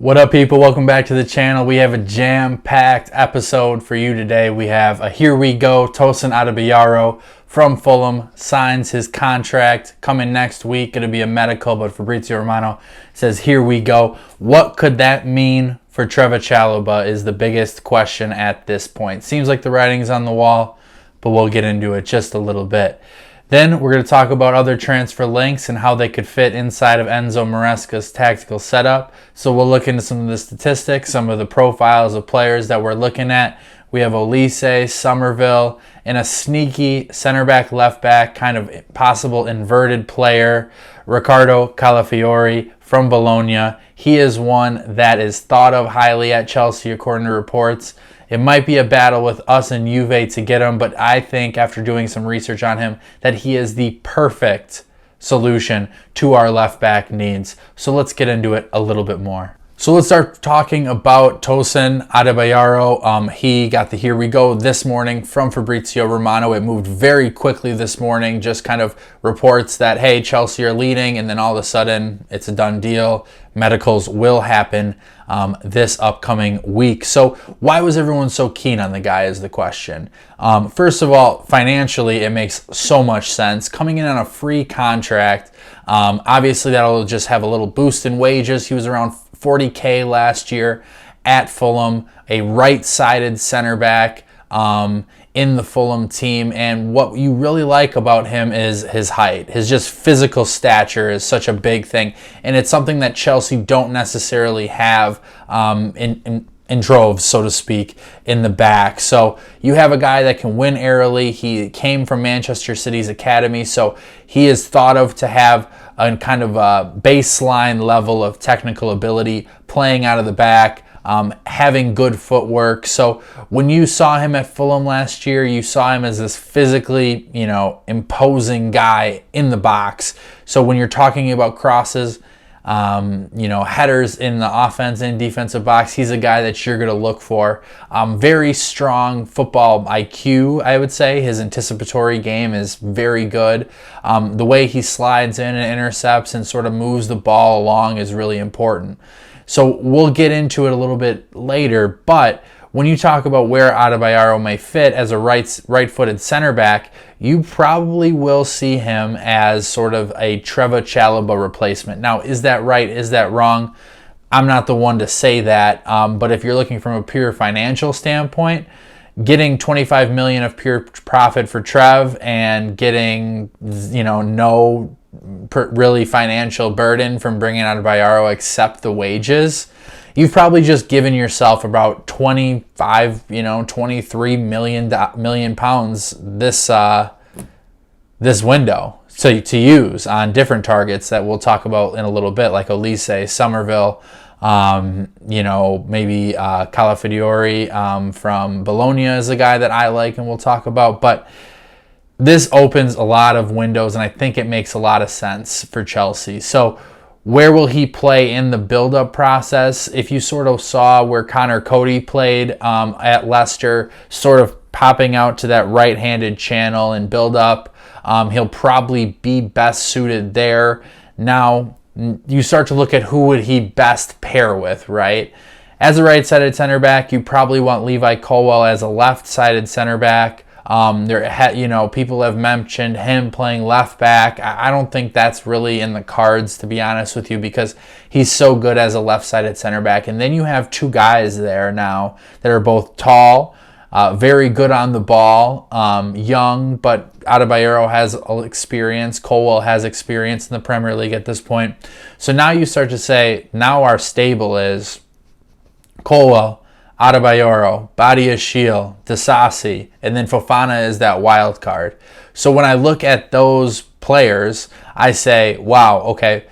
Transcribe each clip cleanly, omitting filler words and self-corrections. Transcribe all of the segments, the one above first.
What up, people? Welcome back to the channel. We have a jam-packed episode for you today. We have a Here We Go. Tosin Adarabioyo from Fulham signs his contract coming next week. It'll be a medical, but Fabrizio Romano says, here we go. What could that mean for Trevoh Chalobah is the biggest question at this point. Seems like the writing's on the wall, but we'll get into it just a little bit. Then we're going to talk about other transfer links and how they could fit inside of Enzo Maresca's tactical setup. So we'll look into some of the statistics, some of the profiles of players that we're looking at. We have Olise, Somerville, and a sneaky center back, left back, kind of possible inverted player, Riccardo Calafiori from Bologna. He is one that is thought of highly at Chelsea according to reports. It might be a battle with us and Juve to get him, but I think after doing some research on him that he is the perfect solution to our left back needs. So let's get into it a little bit more. So let's start talking about Tosin Adarabioyo. He got the Here We Go this morning from Fabrizio Romano. It moved very quickly this morning, just kind of reports that, hey, Chelsea are leading, and then all of a sudden it's a done deal. Medicals will happen this upcoming week. So why was everyone so keen on the guy is the question. First of all, financially, it makes so much sense. Coming in on a free contract, obviously that'll just have a little boost in wages. He was around $40K last year at Fulham, a right-sided center back in the Fulham team. And what you really like about him is his height. His just physical stature is such a big thing. And it's something that Chelsea don't necessarily have in droves, so to speak, in the back. So you have a guy that can win airily. He came from Manchester City's academy, so he is thought of to have a kind of a baseline level of technical ability, playing out of the back, having good footwork. So when you saw him at Fulham last year, you saw him as this physically, imposing guy in the box. So when you're talking about crosses, headers in the offense and defensive box, he's a guy that you're going to look for. Very strong football IQ, I would say. His anticipatory game is very good. The way he slides in and intercepts and sort of moves the ball along is really important. So we'll get into it a little bit later, but when you talk about where Adarabioyo may fit as a right-footed center back, you probably will see him as sort of a Trevoh Chalobah replacement. Now, is that right? Is that wrong? I'm not the one to say that, but if you're looking from a pure financial standpoint, getting 25 million of pure profit for Trev and getting no really financial burden from bringing Adarabioyo except the wages, you've probably just given yourself about 23 million pounds this window to use on different targets that we'll talk about in a little bit, like Olise, Somerville, maybe Calafirori from Bologna is a guy that I like and we'll talk about. But this opens a lot of windows, and I think it makes a lot of sense for Chelsea. So where will he play in the build-up process? If you sort of saw where Connor Cody played at Leicester, sort of popping out to that right-handed channel and build up, he'll probably be best suited there. Now, you start to look at who would he best pair with, right? As a right-sided center back, you probably want Levi Colwill as a left-sided center back. People have mentioned him playing left back. I don't think that's really in the cards, to be honest with you, because he's so good as a left-sided center back. And then you have two guys there now that are both tall, very good on the ball, young, but Adarabioyo has experience. Colwill has experience in the Premier League at this point. So now you start to say, now our stable is Colwill, Adarabioyo, Badiashile, Disasi, and then Fofana is that wild card. So when I look at those players, I say, wow, okay,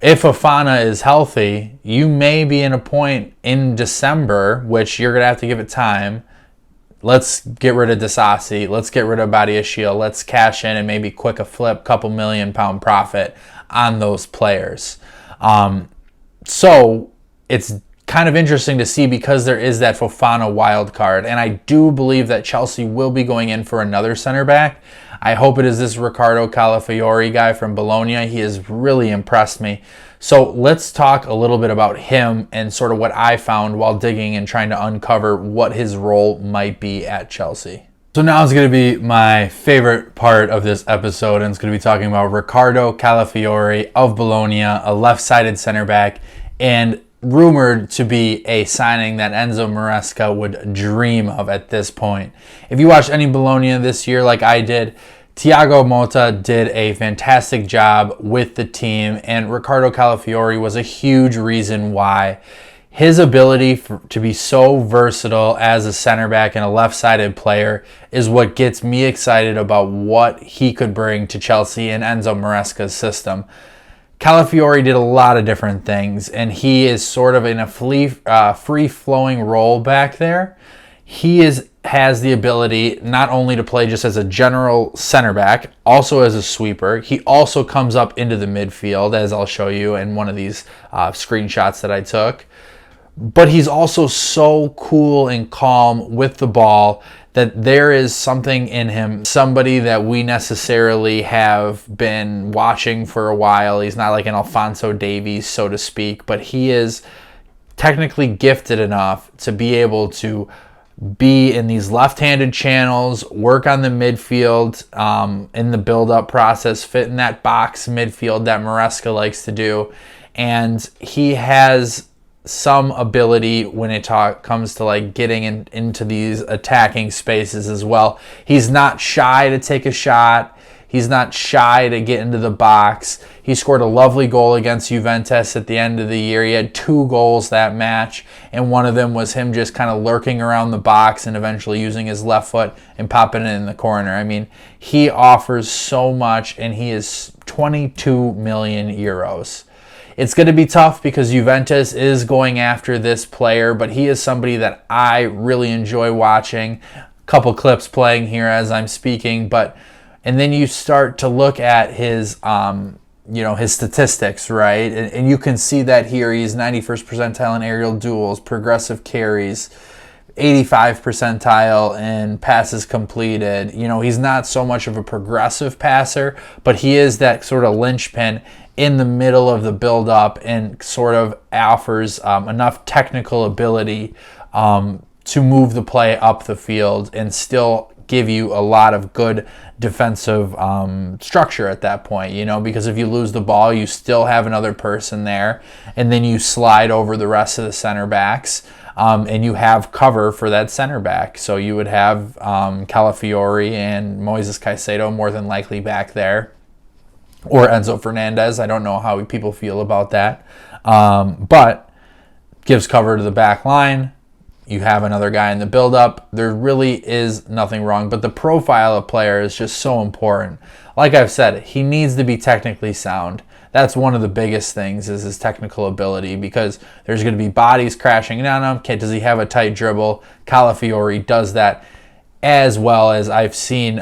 if Fofana is healthy, you may be in a point in December, which you're going to have to give it time. Let's get rid of Disasi. Let's get rid of Badiashile. Let's cash in and maybe quick a flip, couple £1 million profit on those players. So it's kind of interesting to see because there is that Fofana wild card, and I do believe that Chelsea will be going in for another center back. I hope it is this Riccardo Calafiori guy from Bologna. He has really impressed me. So let's talk a little bit about him and sort of what I found while digging and trying to uncover what his role might be at Chelsea. So now is going to be my favorite part of this episode, and it's going to be talking about Riccardo Calafiori of Bologna, a left-sided center back, and rumored to be a signing that Enzo Maresca would dream of at this point. If you watched any Bologna this year like I did, Thiago Motta did a fantastic job with the team, and Riccardo Calafiori was a huge reason why. His ability to be so versatile as a center back and a left-sided player is what gets me excited about what he could bring to Chelsea and Enzo Maresca's system. Calafiori did a lot of different things, and he is sort of in a free-flowing role back there. He has the ability not only to play just as a general center back, also as a sweeper. He also comes up into the midfield, as I'll show you in one of these screenshots that I took. But he's also so cool and calm with the ball that there is something in him, somebody that we necessarily have been watching for a while. He's not like an Alphonso Davies, so to speak, but he is technically gifted enough to be able to be in these left-handed channels, work on the midfield in the build-up process, fit in that box midfield that Maresca likes to do. And he has some ability when it comes to like getting into these attacking spaces as well. He's not shy to take a shot. He's not shy to get into the box. He scored a lovely goal against Juventus at the end of the year. He had 2 goals that match, and one of them was him just kind of lurking around the box and eventually using his left foot and popping it in the corner. I mean, he offers so much, and he is 22 million euros. It's going to be tough because Juventus is going after this player, but he is somebody that I really enjoy watching. A couple clips playing here as I'm speaking, and then you start to look at his his statistics, right? And you can see that here. He's 91st percentile in aerial duels, progressive carries, 85 percentile in passes completed. He's not so much of a progressive passer, but he is that sort of linchpin in the middle of the build-up and sort of offers enough technical ability to move the play up the field and still give you a lot of good defensive structure at that point, because if you lose the ball, you still have another person there, and then you slide over the rest of the center backs, and you have cover for that center back. So you would have Calafiori and Moises Caicedo more than likely back there, or Enzo Fernandez. I don't know how people feel about that, but gives cover to the back line. You have another guy in the build-up. There really is nothing wrong, but the profile of player is just so important. Like I've said, he needs to be technically sound. That's one of the biggest things, is his technical ability, because there's going to be bodies crashing down him. Okay, does he have a tight dribble? Calafiori does that, as well as I've seen,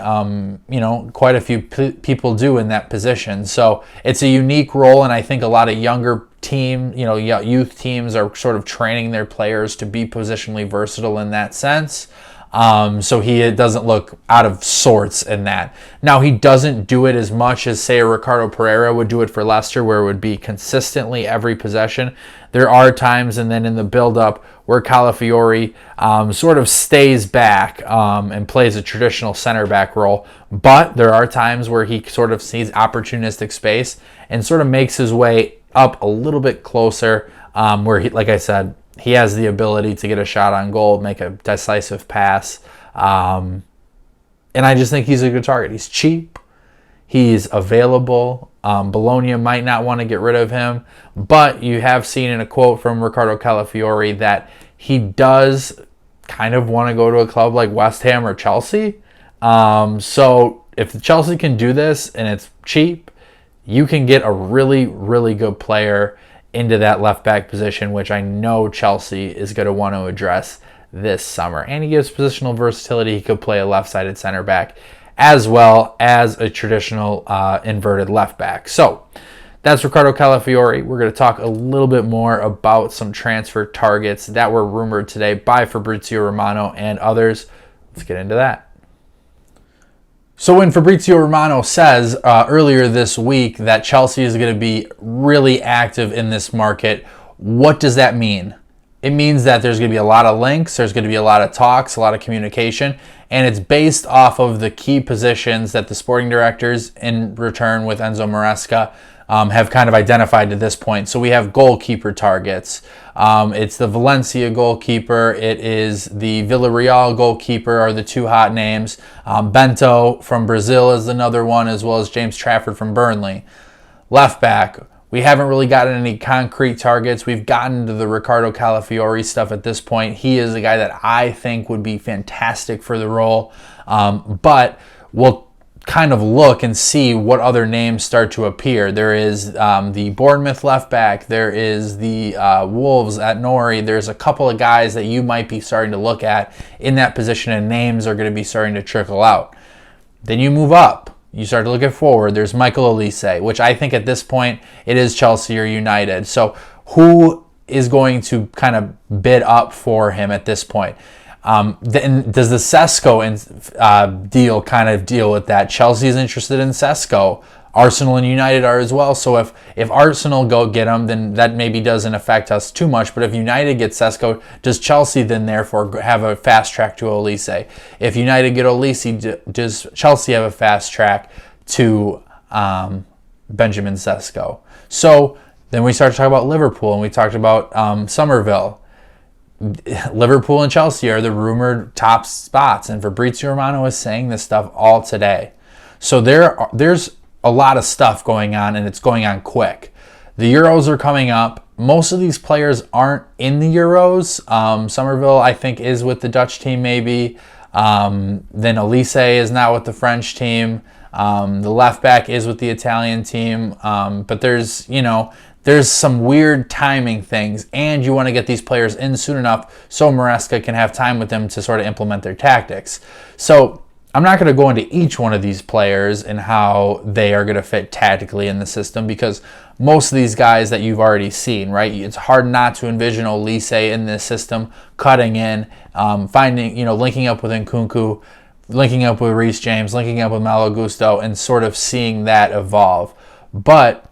quite a few people do in that position. So it's a unique role, and I think a lot of younger youth teams are sort of training their players to be positionally versatile in that sense. So he doesn't look out of sorts in that. Now, he doesn't do it as much as, say, a Ricardo Pereira would do it for Leicester, where it would be consistently every possession. There are times, and then in the build-up, where Calafiori sort of stays back and plays a traditional center back role. But there are times where he sort of sees opportunistic space and sort of makes his way up a little bit closer, where, like I said, he has the ability to get a shot on goal, make a decisive pass. And I just think he's a good target. He's cheap. He's available. Bologna might not want to get rid of him, but you have seen in a quote from Riccardo Calafiori that he does kind of want to go to a club like West Ham or Chelsea. So if Chelsea can do this and it's cheap, you can get a really, really good player into that left back position, which I know Chelsea is going to want to address this summer. And he gives positional versatility. He could play a left-sided center back as well as a traditional inverted left back. So that's Riccardo Calafiori. We're going to talk a little bit more about some transfer targets that were rumored today by Fabrizio Romano and others. Let's get into that. So when Fabrizio Romano says earlier this week that Chelsea is going to be really active in this market, what does that mean? It means that there's going to be a lot of links, there's going to be a lot of talks, a lot of communication, and it's based off of the key positions that the sporting directors, in return with Enzo Maresca, have kind of identified to this point. So we have goalkeeper targets. It's the Valencia goalkeeper. It is the Villarreal goalkeeper are the two hot names. Bento from Brazil is another one, as well as James Trafford from Burnley. Left back, we haven't really gotten any concrete targets. We've gotten to the Ricardo Calafiori stuff at this point. He is a guy that I think would be fantastic for the role, but we'll kind of look and see what other names start to appear. There is the Bournemouth left back. There is the Wolves at Nori. There's a couple of guys that you might be starting to look at in that position, and names are going to be starting to trickle out. Then you move up. You start to look at forward. There's Michael Olise, which I think at this point it is Chelsea or United. So who is going to kind of bid up for him at this point? Then does the Sesko deal kind of deal with that? Chelsea is interested in Sesko. Arsenal and United are as well. So if Arsenal go get him, then that maybe doesn't affect us too much. But if United get Sesko, does Chelsea then therefore have a fast track to Olise? If United get Olise, does Chelsea have a fast track to Benjamin Sesko? So then we start to talk about Liverpool, and we talked about Somerville. Liverpool and Chelsea are the rumored top spots, and Fabrizio Romano is saying this stuff all today. So there's a lot of stuff going on, and it's going on quick. The Euros are coming up. Most of these players aren't in the Euros. Somerville, I think, is with the Dutch team maybe. Then Olise is not with the French team. The left back is with the Italian team. But there's some weird timing things, and you want to get these players in soon enough so Maresca can have time with them to sort of implement their tactics. So I'm not going to go into each one of these players and how they are going to fit tactically in the system, because most of these guys that you've already seen, right? It's hard not to envision Olise in this system, cutting in, linking up with Nkunku, linking up with Reece James, linking up with Malo Gusto, and sort of seeing that evolve. But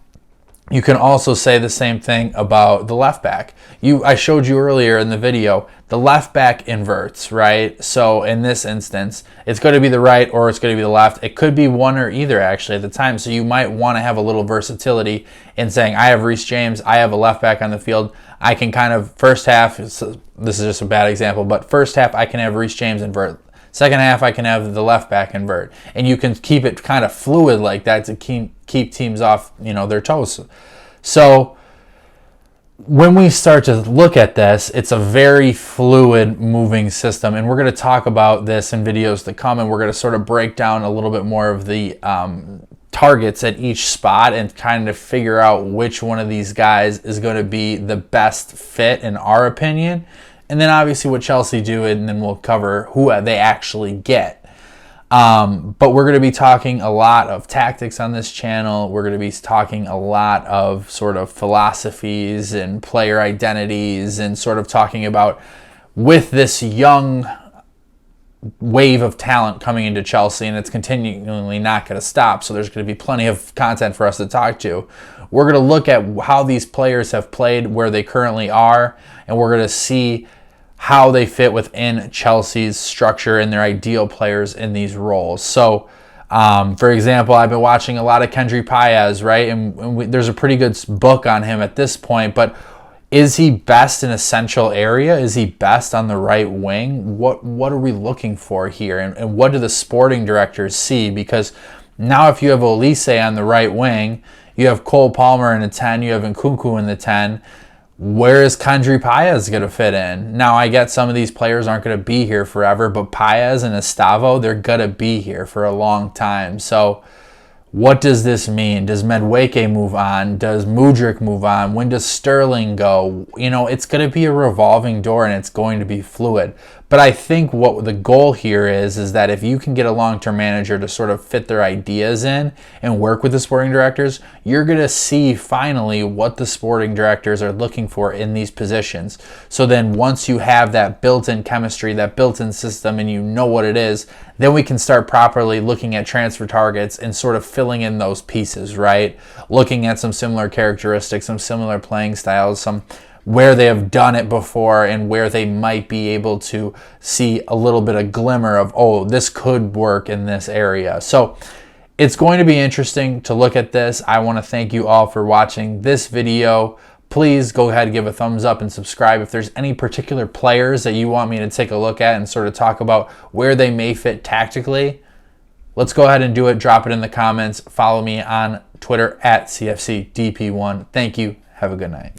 you can also say the same thing about the left back. I showed you earlier in the video, the left back inverts, right? So in this instance, it's going to be the right or it's going to be the left. It could be one or either actually at the time. So you might want to have a little versatility in saying, I have Reece James, I have a left back on the field. I can kind of, first half, this is just a bad example, but first half I can have Reece James invert. Second half I can have the left back invert. And you can keep it kind of fluid like that to keep teams off, their toes. So when we start to look at this, it's a very fluid moving system, and we're going to talk about this in videos to come, and we're going to sort of break down a little bit more of the targets at each spot and kind of figure out which one of these guys is going to be the best fit in our opinion, and then obviously what Chelsea do, and then we'll cover who they actually get. But we're going to be talking a lot of tactics on this channel. We're going to be talking a lot of sort of philosophies and player identities, and sort of talking about, with this young wave of talent coming into Chelsea, and it's continually not going to stop, so there's going to be plenty of content for us to talk to. We're going to look at how these players have played, where they currently are, and we're going to see how they fit within Chelsea's structure and their ideal players in these roles. So, for example, I've been watching a lot of Kendry Páez, right? And there's a pretty good book on him at this point, but is he best in a central area? Is he best on the right wing? What are we looking for here? And what do the sporting directors see? Because now if you have Olise on the right wing, you have Cole Palmer in the 10, you have Nkunku in the 10, where is Kendry Páez going to fit in? Now, I get some of these players aren't going to be here forever, but Páez and Estavo, they're going to be here for a long time. So what does this mean? Does Madueke move on? Does Mudryk move on? When does Sterling go? It's going to be a revolving door, and it's going to be fluid. But I think what the goal here is that if you can get a long-term manager to sort of fit their ideas in and work with the sporting directors, you're going to see finally what the sporting directors are looking for in these positions. So then once you have that built-in chemistry, that built-in system, and you know what it is, then we can start properly looking at transfer targets and sort of filling in those pieces, right? Looking at some similar characteristics, some similar playing styles, some where they have done it before and where they might be able to see a little bit of glimmer of, oh, this could work in this area. So it's going to be interesting to look at this. I want to thank you all for watching this video. Please go ahead and give a thumbs up and subscribe. If there's any particular players that you want me to take a look at and sort of talk about where they may fit tactically, let's go ahead and do it. Drop it in the comments. Follow me on Twitter at CFCDP1. Thank you. Have a good night.